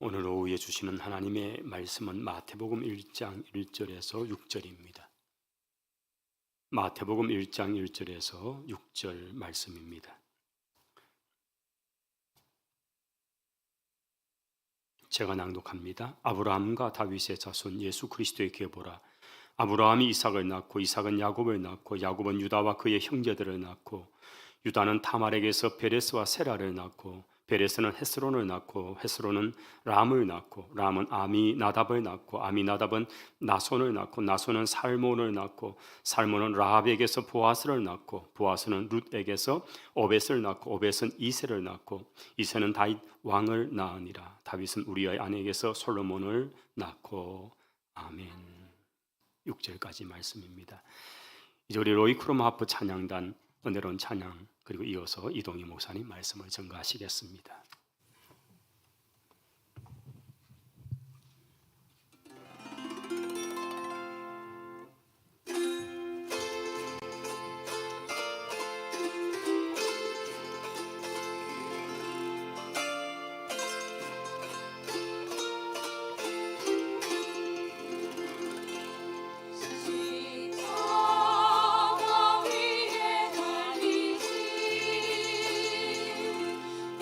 오늘 오후에 주시는 하나님의 말씀은 마태복음 1장 1절에서 6절입니다. 마태복음 1장 1절에서 6절 말씀입니다. 제가 낭독합니다. 아브라함과 다윗의 자손 예수 그리스도의 계보라. 아브라함이 이삭을 낳고 이삭은 야곱을 낳고 야곱은 유다와 그의 형제들을 낳고 유다는 타말에게서 베레스와 세라를 낳고 베레스는 헤스론을 낳고 헤스론은 람을 낳고 람은 아미나답을 낳고 아미나답은 나손을 낳고 나손은 살몬을 낳고 살몬은 라합에게서 보아스를 낳고 보아스는 룻에게서 오벳을 낳고 오벳은 이새를 낳고 이새는 다윗 왕을 낳으니라. 다윗은 우리의 아내에게서 솔로몬을 낳고. 아멘. 6절까지 말씀입니다. 이제 우리 로이크롬 하프 찬양단 은혜로운 찬양 그리고 이어서 이동희 목사님 말씀을 전가하시겠습니다.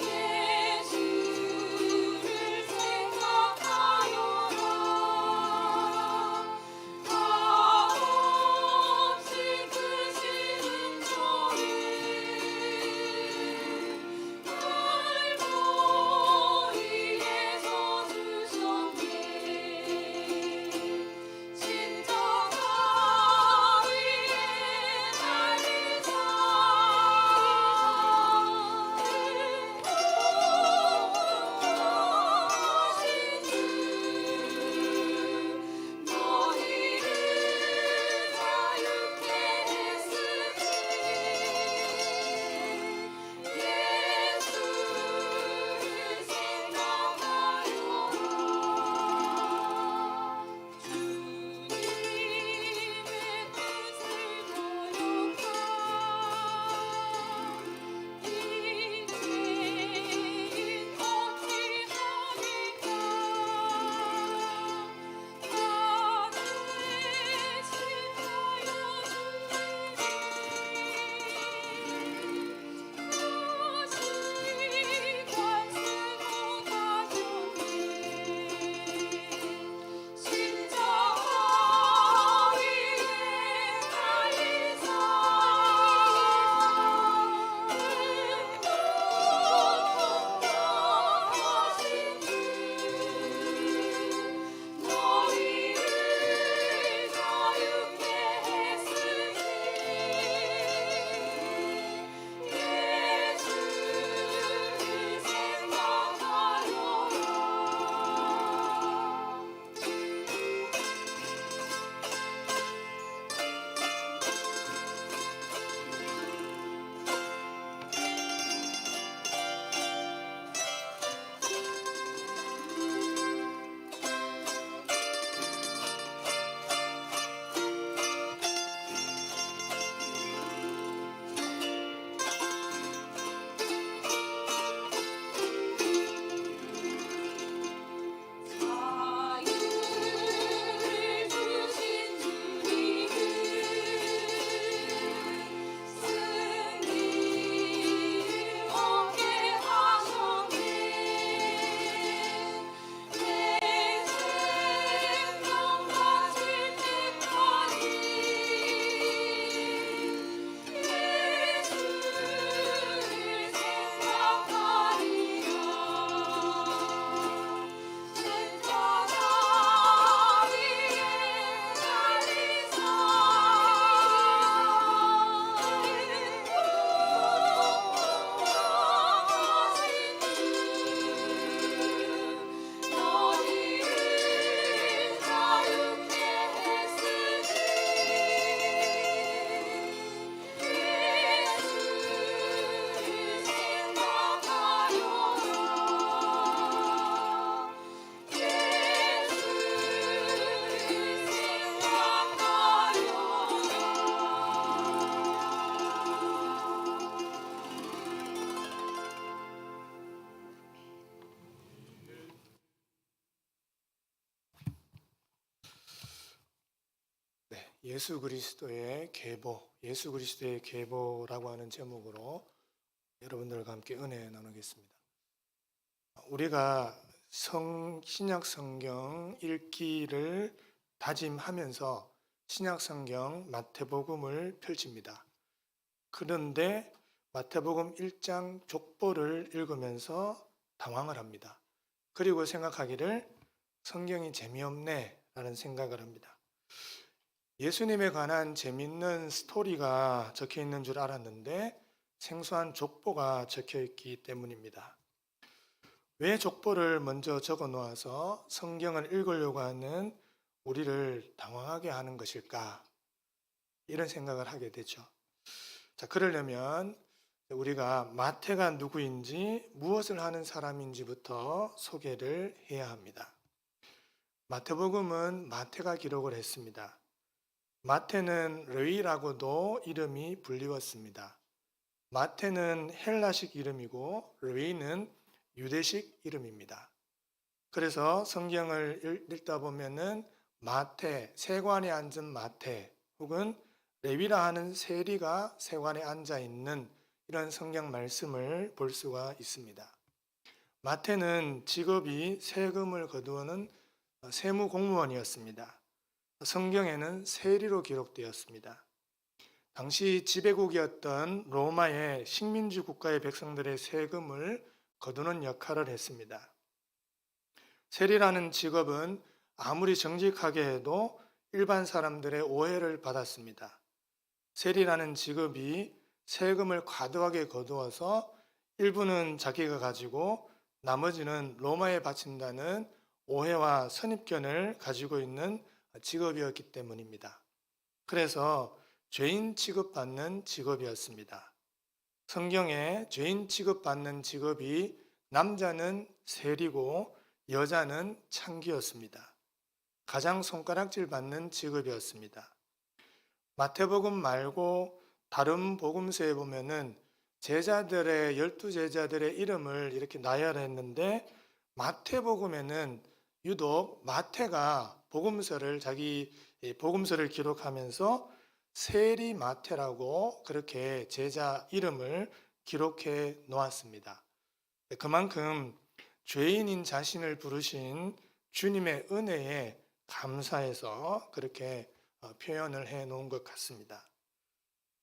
예 예수 그리스도의 계보, 예수 그리스도의 계보라고 하는 제목으로 여러분들과 함께 은혜 나누겠습니다. 우리가 신약 성경 읽기를 다짐하면서 신약 성경 마태복음을 펼칩니다. 그런데 마태복음 1장 족보를 읽으면서 당황을 합니다. 그리고 생각하기를 성경이 재미없네 라는 생각을 합니다. 예수님에 관한 재밌는 스토리가 적혀 있는 줄 알았는데 생소한 족보가 적혀 있기 때문입니다. 왜 족보를 먼저 적어 놓아서 성경을 읽으려고 하는 우리를 당황하게 하는 것일까? 이런 생각을 하게 되죠. 자, 그러려면 우리가 마태가 누구인지, 무엇을 하는 사람인지부터 소개를 해야 합니다. 마태복음은 마태가 기록을 했습니다. 마태는 르이라고도 이름이 불리웠습니다. 마태는 헬라식 이름이고 르이는 유대식 이름입니다. 그래서 성경을 읽다 보면은 마태, 세관에 앉은 마태 혹은 레위라 하는 세리가 세관에 앉아 있는 이런 성경 말씀을 볼 수가 있습니다. 마태는 직업이 세금을 거두는 세무 공무원이었습니다. 성경에는 세리로 기록되었습니다. 당시 지배국이었던 로마의 식민지 국가의 백성들의 세금을 거두는 역할을 했습니다. 세리라는 직업은 아무리 정직하게 해도 일반 사람들의 오해를 받았습니다. 세리라는 직업이 세금을 과도하게 거두어서 일부는 자기가 가지고 나머지는 로마에 바친다는 오해와 선입견을 가지고 있는 직업이었기 때문입니다. 그래서 죄인 취급받는 직업이었습니다. 성경에 죄인 취급받는 직업이 남자는 세리고 여자는 창기였습니다. 가장 손가락질 받는 직업이었습니다. 마태복음 말고 다른 복음서에 보면은 제자들의 12제자들의 이름을 이렇게 나열했는데 마태복음에는 유독 마태가 자기 복음서를 기록하면서 세리 마태라고 그렇게 제자 이름을 기록해 놓았습니다. 그만큼 죄인인 자신을 부르신 주님의 은혜에 감사해서 그렇게 표현을 해 놓은 것 같습니다.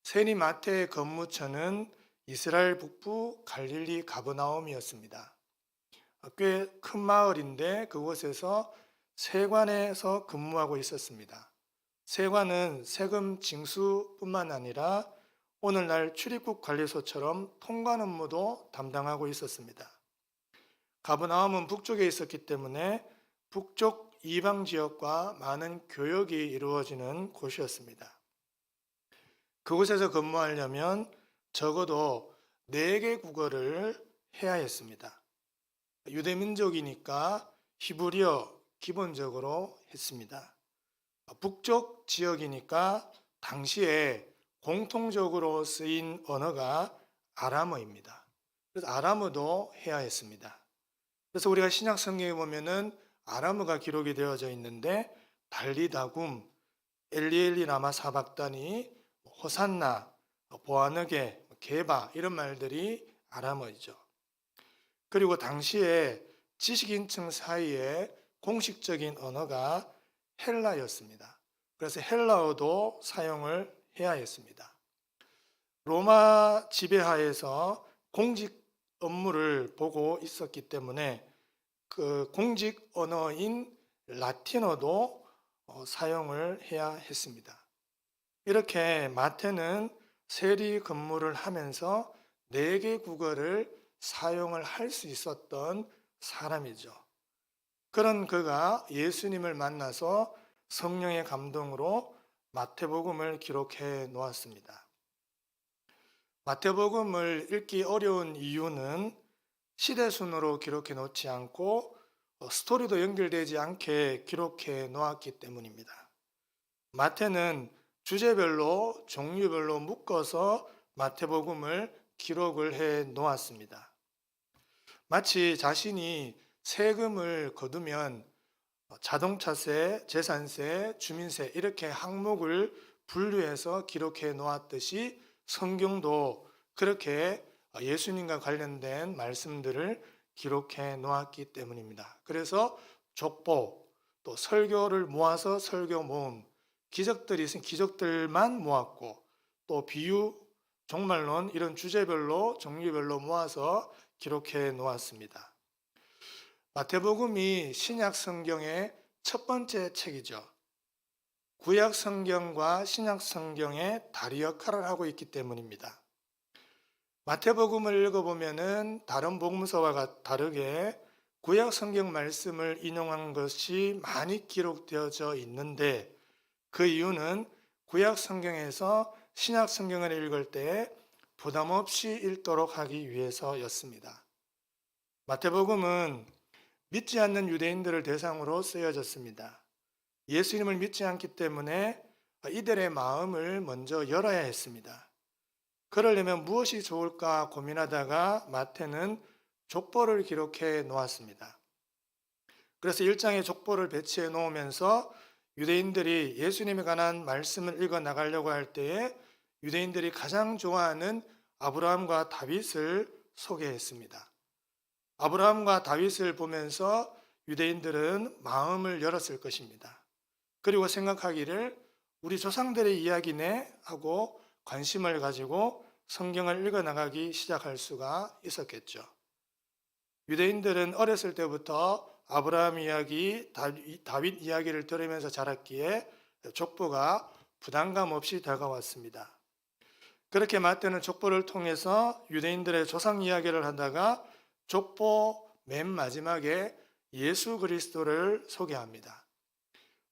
세리 마태의 근무처는 이스라엘 북부 갈릴리 가버나움이었습니다. 꽤 큰 마을인데 그곳에서 세관에서 근무하고 있었습니다. 세관은 세금 징수뿐만 아니라 오늘날 출입국 관리소처럼 통관 업무도 담당하고 있었습니다. 가버나움은 북쪽에 있었기 때문에 북쪽 이방 지역과 많은 교역이 이루어지는 곳이었습니다. 그곳에서 근무하려면 적어도 4개 국어를 해야 했습니다. 유대민족이니까 히브리어 기본적으로 했습니다. 북쪽 지역이니까 당시에 공통적으로 쓰인 언어가 아람어입니다. 그래서 아람어도 해야 했습니다. 그래서 우리가 신약 성경에 보면은 아람어가 기록이 되어져 있는데 달리다굼, 엘리엘리 라마 사박다니, 호산나, 보아너게, 게바 이런 말들이 아람어이죠. 그리고 당시에 지식인층 사이에 공식적인 언어가 헬라였습니다. 그래서 헬라어도 사용을 해야 했습니다. 로마 지배하에서 공직 업무를 보고 있었기 때문에 그 공직 언어인 라틴어도 사용을 해야 했습니다. 이렇게 마태는 세리 근무를 하면서 4개 국어를 사용을 할 수 있었던 사람이죠. 그런 그가 예수님을 만나서 성령의 감동으로 마태복음을 기록해 놓았습니다. 마태복음을 읽기 어려운 이유는 시대순으로 기록해 놓지 않고 스토리도 연결되지 않게 기록해 놓았기 때문입니다. 마태는 주제별로 종류별로 묶어서 마태복음을 기록을 해 놓았습니다. 마치 자신이 세금을 거두면 자동차세, 재산세, 주민세 이렇게 항목을 분류해서 기록해 놓았듯이 성경도 그렇게 예수님과 관련된 말씀들을 기록해 놓았기 때문입니다. 그래서 족보, 또 설교를 모아서 설교 모음, 기적들이 있으면 기적들만 모았고, 또 비유, 종말론 이런 주제별로 종류별로 모아서 기록해 놓았습니다. 마태복음이 신약 성경의 첫 번째 책이죠. 구약 성경과 신약 성경의 다리 역할을 하고 있기 때문입니다. 마태복음을 읽어보면은 다른 복음서와 다르게 구약 성경 말씀을 인용한 것이 많이 기록되어져 있는데, 그 이유는 구약 성경에서 신약 성경을 읽을 때 부담 없이 읽도록 하기 위해서였습니다. 마태복음은 믿지 않는 유대인들을 대상으로 쓰여졌습니다. 예수님을 믿지 않기 때문에 이들의 마음을 먼저 열어야 했습니다. 그러려면 무엇이 좋을까 고민하다가 마태는 족보를 기록해 놓았습니다. 그래서 1장에 족보를 배치해 놓으면서 유대인들이 예수님에 관한 말씀을 읽어 나가려고 할 때에 유대인들이 가장 좋아하는 아브라함과 다윗을 소개했습니다. 아브라함과 다윗을 보면서 유대인들은 마음을 열었을 것입니다. 그리고 생각하기를 우리 조상들의 이야기네 하고 관심을 가지고 성경을 읽어 나가기 시작할 수가 있었겠죠. 유대인들은 어렸을 때부터 아브라함 이야기, 다윗 이야기를 들으면서 자랐기에 족보가 부담감 없이 다가왔습니다. 그렇게 마태는 족보를 통해서 유대인들의 조상 이야기를 하다가 족보 맨 마지막에 예수 그리스도를 소개합니다.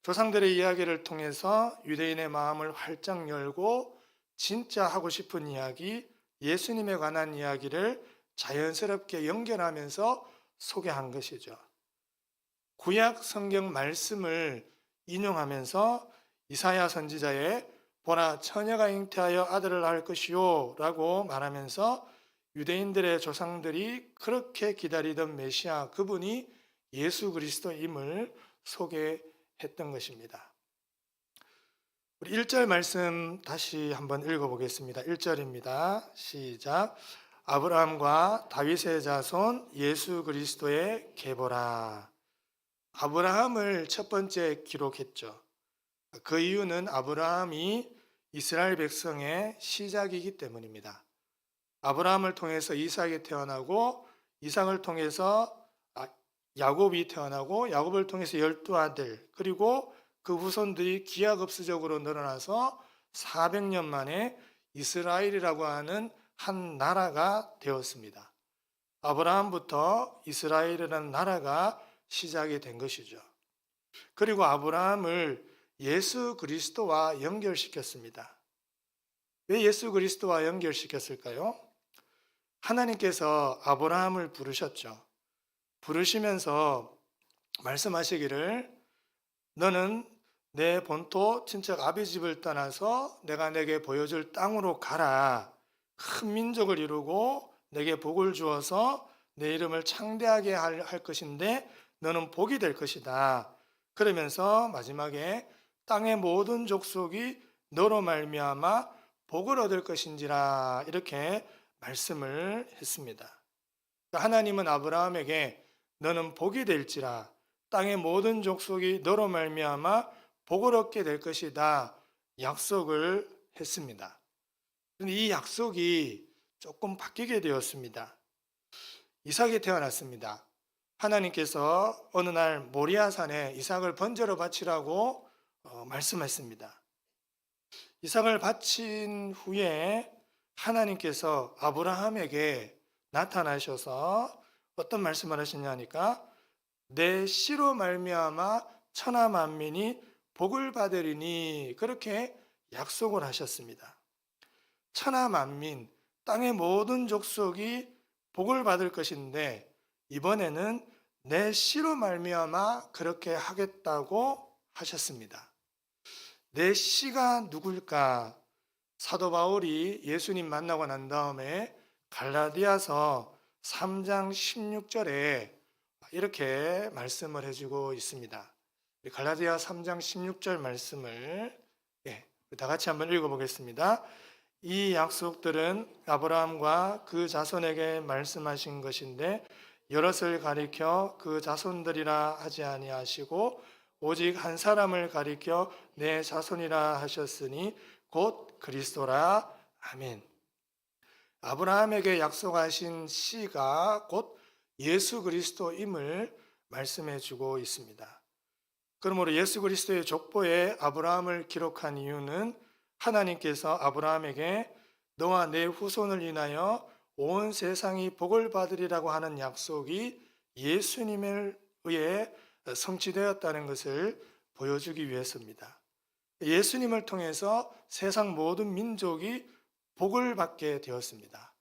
조상들의 이야기를 통해서 유대인의 마음을 활짝 열고 진짜 하고 싶은 이야기, 예수님에 관한 이야기를 자연스럽게 연결하면서 소개한 것이죠. 구약 성경 말씀을 인용하면서 이사야 선지자의 보라 처녀가 잉태하여 아들을 낳을 것이요 라고 말하면서 유대인들의 조상들이 그렇게 기다리던 메시아 그분이 예수 그리스도임을 소개했던 것입니다. 우리 1절 말씀 다시 한번 읽어보겠습니다. 1절입니다. 시작. 아브라함과 다윗의 자손 예수 그리스도의 계보라. 아브라함을 첫 번째 기록했죠. 그 이유는 아브라함이 이스라엘 백성의 시작이기 때문입니다. 아브라함을 통해서 이삭이 태어나고, 이삭을 통해서 야곱이 태어나고, 야곱을 통해서 12아들, 그리고 그 후손들이 기하급수적으로 늘어나서 400년 만에 이스라엘이라고 하는 한 나라가 되었습니다. 아브라함부터 이스라엘이라는 나라가 시작이 된 것이죠. 그리고 아브라함을 예수 그리스도와 연결시켰습니다. 왜 예수 그리스도와 연결시켰을까요? 하나님께서 아브라함을 부르셨죠. 부르시면서 말씀하시기를 너는 내 본토 친척 아비 집을 떠나서 내가 내게 보여줄 땅으로 가라. 큰 민족을 이루고 내게 복을 주어서 내 이름을 창대하게 할 것인데 너는 복이 될 것이다. 그러면서 마지막에 땅의 모든 족속이 너로 말미암아 복을 얻을 것인지라 이렇게 말씀을 했습니다. 하나님은 아브라함에게 너는 복이 될지라 땅의 모든 족속이 너로 말미암아 복을 얻게 될 것이다 약속을 했습니다. 그런데 이 약속이 조금 바뀌게 되었습니다. 이삭이 태어났습니다. 하나님께서 어느 날 모리아산에 이삭을 번제로 바치라고 말씀했습니다. 이삭을 바친 후에 하나님께서 아브라함에게 나타나셔서 어떤 말씀을 하시냐니까 내 씨로 말미암아 천하 만민이 복을 받으리니 그렇게 약속을 하셨습니다. 천하 만민, 땅의 모든 족속이 복을 받을 것인데 이번에는 내 씨로 말미암아 그렇게 하겠다고 하셨습니다. 내 씨가 누굴까? 사도 바울이 예수님 만나고 난 다음에 갈라디아서 3장 16절에 이렇게 말씀을 해주고 있습니다. 우리 갈라디아 3장 16절 말씀을 다 같이 한번 읽어보겠습니다. 이 약속들은 아브라함과 그 자손에게 말씀하신 것인데 여럿을 가리켜 그 자손들이라 하지 아니하시고 오직 한 사람을 가리켜 내 자손이라 하셨으니 곧 그리스도라. 아멘. 아브라함에게 약속하신 씨가 곧 예수 그리스도임을 말씀해 주고 있습니다. 그러므로 예수 그리스도의 족보에 아브라함을 기록한 이유는 하나님께서 아브라함에게 너와 내 후손을 인하여 온 세상이 복을 받으리라고 하는 약속이 예수님을 의해 성취되었다는 것을 보여주기 위해서입니다. 예수님을 통해서 세상 모든 민족이 복을 받게 되었습니다.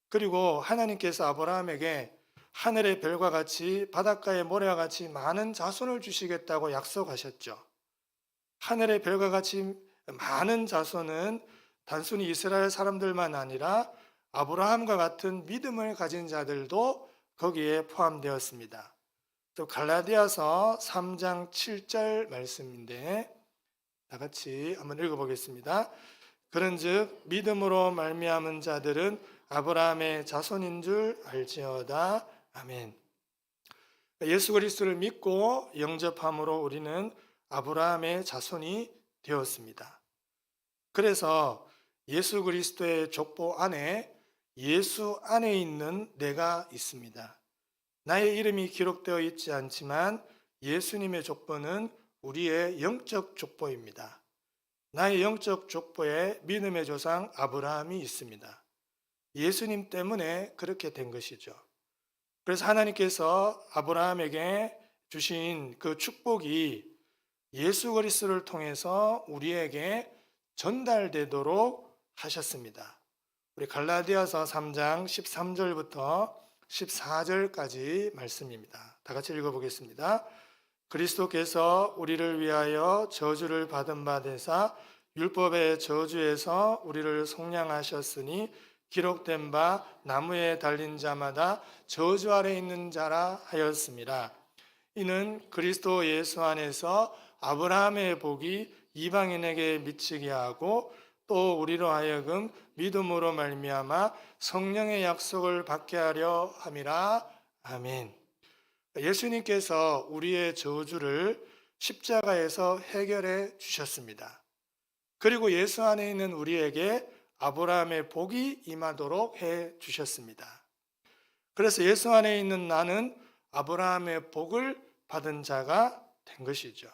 그리고 하나님께서 아브라함에게 하늘의 별과 같이 바닷가의 모래와 같이 많은 자손을 주시겠다고 약속하셨죠. 하늘의 별과 같이 많은 자손은 단순히 이스라엘 사람들만 아니라 아브라함과 같은 믿음을 가진 자들도 거기에 포함되었습니다. 또 갈라디아서 3장 7절 말씀인데 다 같이 한번 읽어보겠습니다. 그런즉 믿음으로 말미암은 자들은 아브라함의 자손인 줄 알지어다. 아멘. 예수 그리스도를 믿고 영접함으로 우리는 아브라함의 자손이 되었습니다. 그래서 예수 그리스도의 족보 안에 예수 안에 있는 내가 있습니다. 나의 이름이 기록되어 있지 않지만 예수님의 족보는 우리의 영적 족보입니다. 나의 영적 족보에 믿음의 조상 아브라함이 있습니다. 예수님 때문에 그렇게 된 것이죠. 그래서 하나님께서 아브라함에게 주신 그 축복이 예수 그리스도를 통해서 우리에게 전달되도록 하셨습니다. 우리 갈라디아서 3장 13절부터 14절까지 말씀입니다. 다 같이 읽어보겠습니다. 그리스도께서 우리를 위하여 저주를 받은 바 되사 율법의 저주에서 우리를 속량하셨으니 기록된 바 나무에 달린 자마다 저주 아래 있는 자라 하였습니다. 이는 그리스도 예수 안에서 아브라함의 복이 이방인에게 미치게 하고 또 우리로 하여금 믿음으로 말미암아 성령의 약속을 받게 하려 함이라. 아멘. 예수님께서 우리의 저주를 십자가에서 해결해 주셨습니다. 그리고 예수 안에 있는 우리에게 아브라함의 복이 임하도록 해 주셨습니다. 그래서 예수 안에 있는 나는 아브라함의 복을 받은 자가 된 것이죠.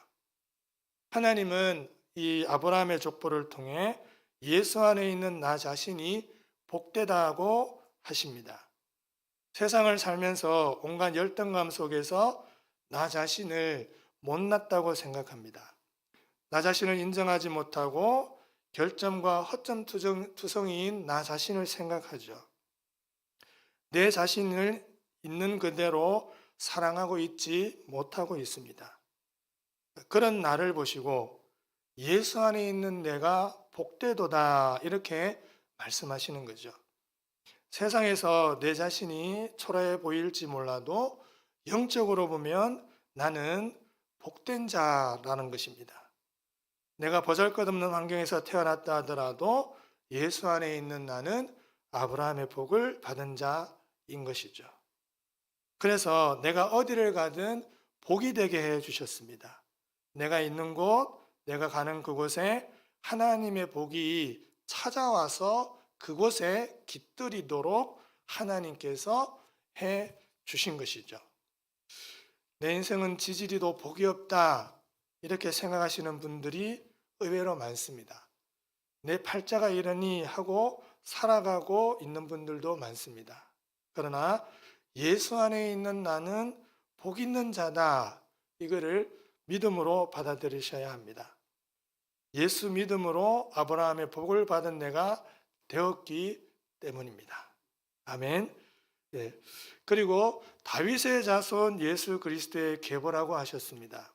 하나님은 이 아브라함의 족보를 통해 예수 안에 있는 나 자신이 복되다고 하십니다. 세상을 살면서 온갖 열등감 속에서 나 자신을 못났다고 생각합니다. 나 자신을 인정하지 못하고 결점과 허점투성이인 나 자신을 생각하죠. 내 자신을 있는 그대로 사랑하고 있지 못하고 있습니다. 그런 나를 보시고 예수 안에 있는 내가 복되도다 이렇게 말씀하시는 거죠. 세상에서 내 자신이 초라해 보일지 몰라도 영적으로 보면 나는 복된 자라는 것입니다. 내가 보잘것없는 환경에서 태어났다 하더라도 예수 안에 있는 나는 아브라함의 복을 받은 자인 것이죠. 그래서 내가 어디를 가든 복이 되게 해 주셨습니다. 내가 있는 곳, 내가 가는 그곳에 하나님의 복이 찾아와서 그곳에 깃들이도록 하나님께서 해 주신 것이죠. 내 인생은 지지리도 복이 없다 이렇게 생각하시는 분들이 의외로 많습니다. 내 팔자가 이러니 하고 살아가고 있는 분들도 많습니다. 그러나 예수 안에 있는 나는 복 있는 자다. 이거를 믿음으로 받아들이셔야 합니다. 예수 믿음으로 아브라함의 복을 받은 내가 되었기 때문입니다. 아멘. 네. 그리고 다윗의 자손 예수 그리스도의 계보라고 하셨습니다.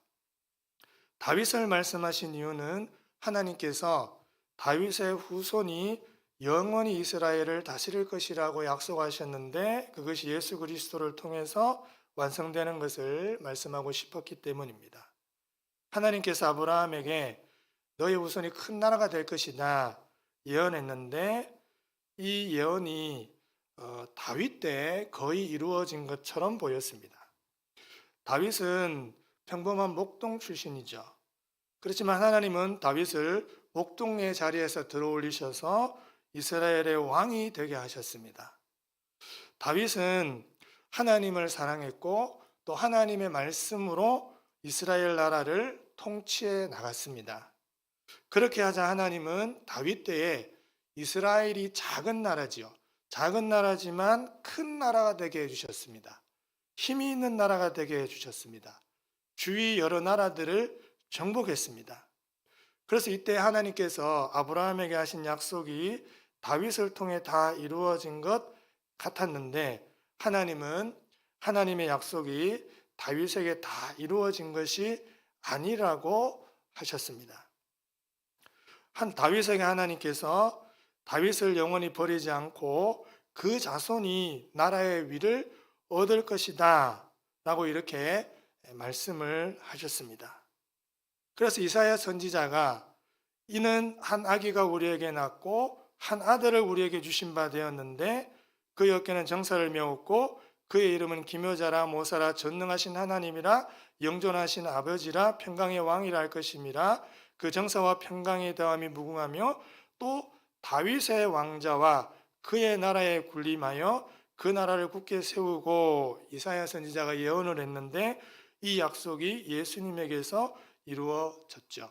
다윗을 말씀하신 이유는 하나님께서 다윗의 후손이 영원히 이스라엘을 다스릴 것이라고 약속하셨는데 그것이 예수 그리스도를 통해서 완성되는 것을 말씀하고 싶었기 때문입니다. 하나님께서 아브라함에게 너의 후손이 큰 나라가 될 것이다 예언했는데 이 예언이 다윗 때 거의 이루어진 것처럼 보였습니다. 다윗은 평범한 목동 출신이죠. 그렇지만 하나님은 다윗을 목동의 자리에서 들어올리셔서 이스라엘의 왕이 되게 하셨습니다. 다윗은 하나님을 사랑했고 또 하나님의 말씀으로 이스라엘 나라를 통치해 나갔습니다. 그렇게 하자 하나님은 다윗 때에 이스라엘이 작은 나라지요. 작은 나라지만 큰 나라가 되게 해주셨습니다. 힘이 있는 나라가 되게 해주셨습니다. 주위 여러 나라들을 정복했습니다. 그래서 이때 하나님께서 아브라함에게 하신 약속이 다윗을 통해 다 이루어진 것 같았는데 하나님은 하나님의 약속이 다윗에게 다 이루어진 것이 아니라고 하셨습니다. 다윗에게 하나님께서 다윗을 영원히 버리지 않고 그 자손이 나라의 위를 얻을 것이다 라고 이렇게 말씀을 하셨습니다. 그래서 이사야 선지자가 이는 한 아기가 우리에게 낳고 한 아들을 우리에게 주신 바 되었는데 그의 어깨는 정사를 메웠고 그의 이름은 기묘자라 모사라 전능하신 하나님이라 영존하신 아버지라 평강의 왕이라 할 것임이라 그 정사와 평강의 대함이 무궁하며 또 다윗의 왕자와 그의 나라에 군림하여 그 나라를 굳게 세우고 이사야 선지자가 예언을 했는데 이 약속이 예수님에게서 이루어졌죠.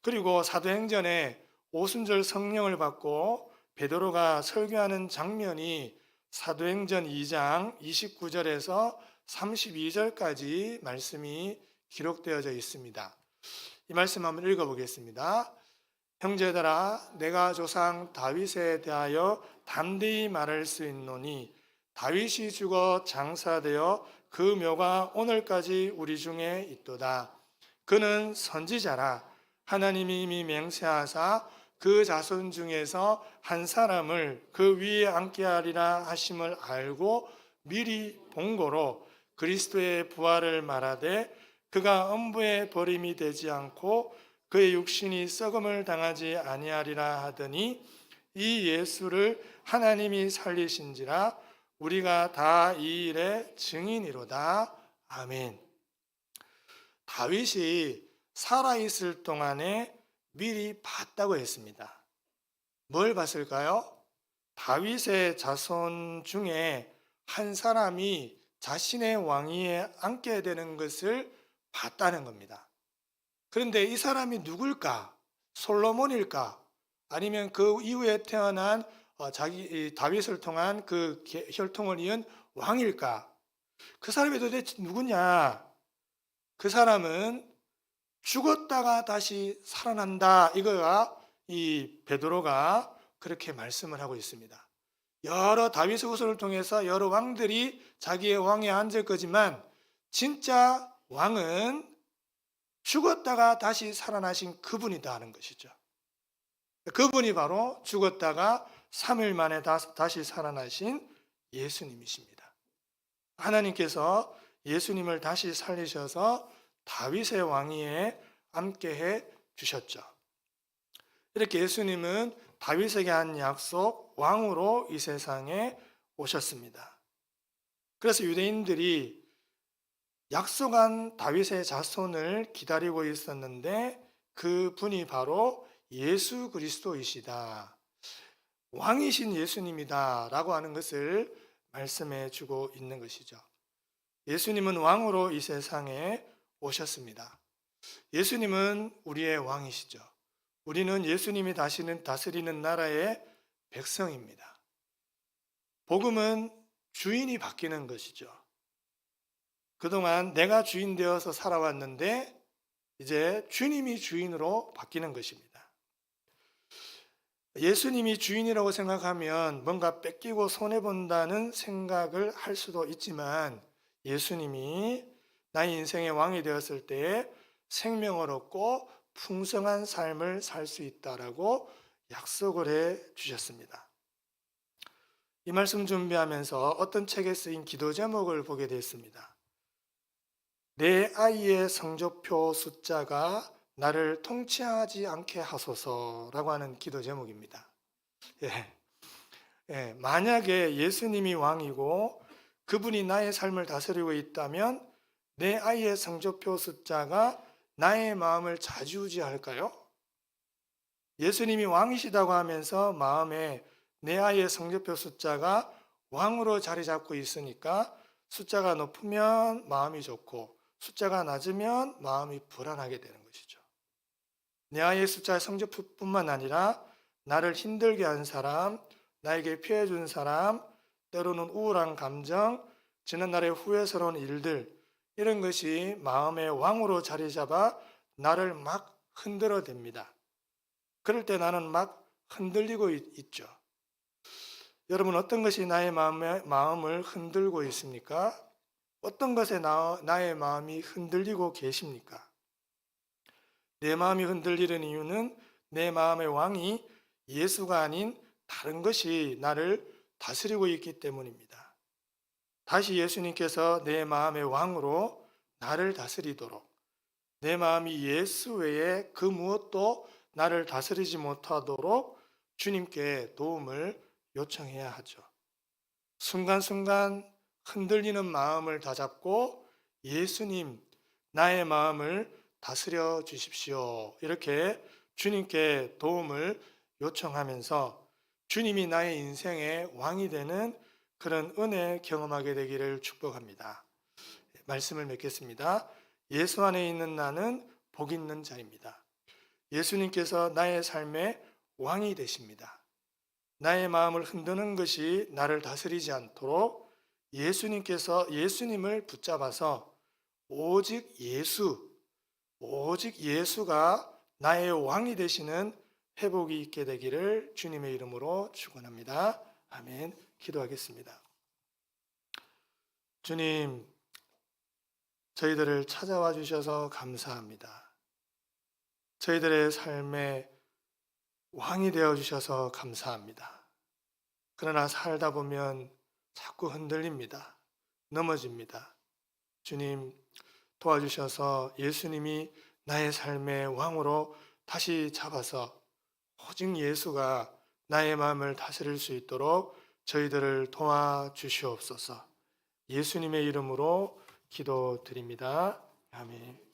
그리고 사도행전에 오순절 성령을 받고 베드로가 설교하는 장면이 사도행전 2장 29절에서 32절까지 말씀이 기록되어져 있습니다. 이 말씀 한번 읽어보겠습니다. 형제들아 내가 조상 다윗에 대하여 담대히 말할 수 있노니 다윗이 죽어 장사되어 그 묘가 오늘까지 우리 중에 있도다. 그는 선지자라 하나님이 이미 맹세하사 그 자손 중에서 한 사람을 그 위에 앉게 하리라 하심을 알고 미리 본고로 그리스도의 부활을 말하되 그가 음부에 버림이 되지 않고 그의 육신이 썩음을 당하지 아니하리라 하더니 이 예수를 하나님이 살리신지라 우리가 다 이 일의 증인이로다. 아멘. 다윗이 살아있을 동안에 미리 봤다고 했습니다. 뭘 봤을까요? 다윗의 자손 중에 한 사람이 자신의 왕위에 앉게 되는 것을 봤다는 겁니다. 그런데 이 사람이 누굴까? 솔로몬일까? 아니면 그 이후에 태어난 다윗을 통한 그 혈통을 이은 왕일까? 그 사람이 도대체 누구냐? 그 사람은 죽었다가 다시 살아난다. 이거가 이 베드로가 그렇게 말씀을 하고 있습니다. 여러 다윗의 후손을 통해서 여러 왕들이 자기의 왕에 앉을 거지만 진짜 왕은 죽었다가 다시 살아나신 그분이다 하는 것이죠. 그분이 바로 죽었다가 3일 만에 다시 살아나신 예수님이십니다. 하나님께서 예수님을 다시 살리셔서 다윗의 왕위에 앉게 해 주셨죠. 이렇게 예수님은 다윗에게 한 약속 왕으로 이 세상에 오셨습니다. 그래서 유대인들이 약속한 다윗의 자손을 기다리고 있었는데 그 분이 바로 예수 그리스도이시다. 왕이신 예수님이다 라고 하는 것을 말씀해 주고 있는 것이죠. 예수님은 왕으로 이 세상에 오셨습니다. 예수님은 우리의 왕이시죠. 우리는 예수님이 다스리는 나라의 백성입니다. 복음은 주인이 바뀌는 것이죠. 그동안 내가 주인 되어서 살아왔는데 이제 주님이 주인으로 바뀌는 것입니다. 예수님이 주인이라고 생각하면 뭔가 뺏기고 손해본다는 생각을 할 수도 있지만 예수님이 나의 인생의 왕이 되었을 때 생명을 얻고 풍성한 삶을 살 수 있다라고 약속을 해 주셨습니다. 이 말씀 준비하면서 어떤 책에 쓰인 기도 제목을 보게 됐습니다. 내 아이의 성적표 숫자가 나를 통치하지 않게 하소서라고 하는 기도 제목입니다. 예. 만약에 예수님이 왕이고 그분이 나의 삶을 다스리고 있다면 내 아이의 성적표 숫자가 나의 마음을 좌지우지할까요? 예수님이 왕이시다고 하면서 마음에 내 아이의 성적표 숫자가 왕으로 자리 잡고 있으니까 숫자가 높으면 마음이 좋고 숫자가 낮으면 마음이 불안하게 되는 것이죠. 내 아이의 숫자의 성적표뿐만 아니라 나를 힘들게 한 사람, 나에게 피해준 사람, 때로는 우울한 감정, 지난날의 후회스러운 일들, 이런 것이 마음의 왕으로 자리 잡아 나를 막 흔들어 댑니다. 그럴 때 나는 막 흔들리고 있죠. 여러분, 어떤 것이 나의 마음을 흔들고 있습니까? 어떤 것에 나의 마음이 흔들리고 계십니까? 내 마음이 흔들리는 이유는 내 마음의 왕이 예수가 아닌 다른 것이 나를 다스리고 있기 때문입니다. 다시 예수님께서 내 마음의 왕으로 나를 다스리도록, 내 마음이 예수 외에 그 무엇도 나를 다스리지 못하도록 주님께 도움을 요청해야 하죠. 순간순간 흔들리는 마음을 다잡고 예수님, 나의 마음을 다스려 주십시오. 이렇게 주님께 도움을 요청하면서 주님이 나의 인생의 왕이 되는 그런 은혜 경험하게 되기를 축복합니다. 말씀을 맺겠습니다. 예수 안에 있는 나는 복 있는 자입니다. 예수님께서 나의 삶의 왕이 되십니다. 나의 마음을 흔드는 것이 나를 다스리지 않도록 예수님을 붙잡아서 오직 예수가 나의 왕이 되시는 회복이 있게 되기를 주님의 이름으로 축원합니다. 아멘. 기도하겠습니다. 주님, 저희들을 찾아와 주셔서 감사합니다. 저희들의 삶의 왕이 되어 주셔서 감사합니다. 그러나 살다 보면 자꾸 흔들립니다. 넘어집니다. 주님, 도와주셔서 예수님이 나의 삶의 왕으로 다시 잡아서 오직 예수가 나의 마음을 다스릴 수 있도록 저희들을 도와주시옵소서. 예수님의 이름으로 기도드립니다. 아멘.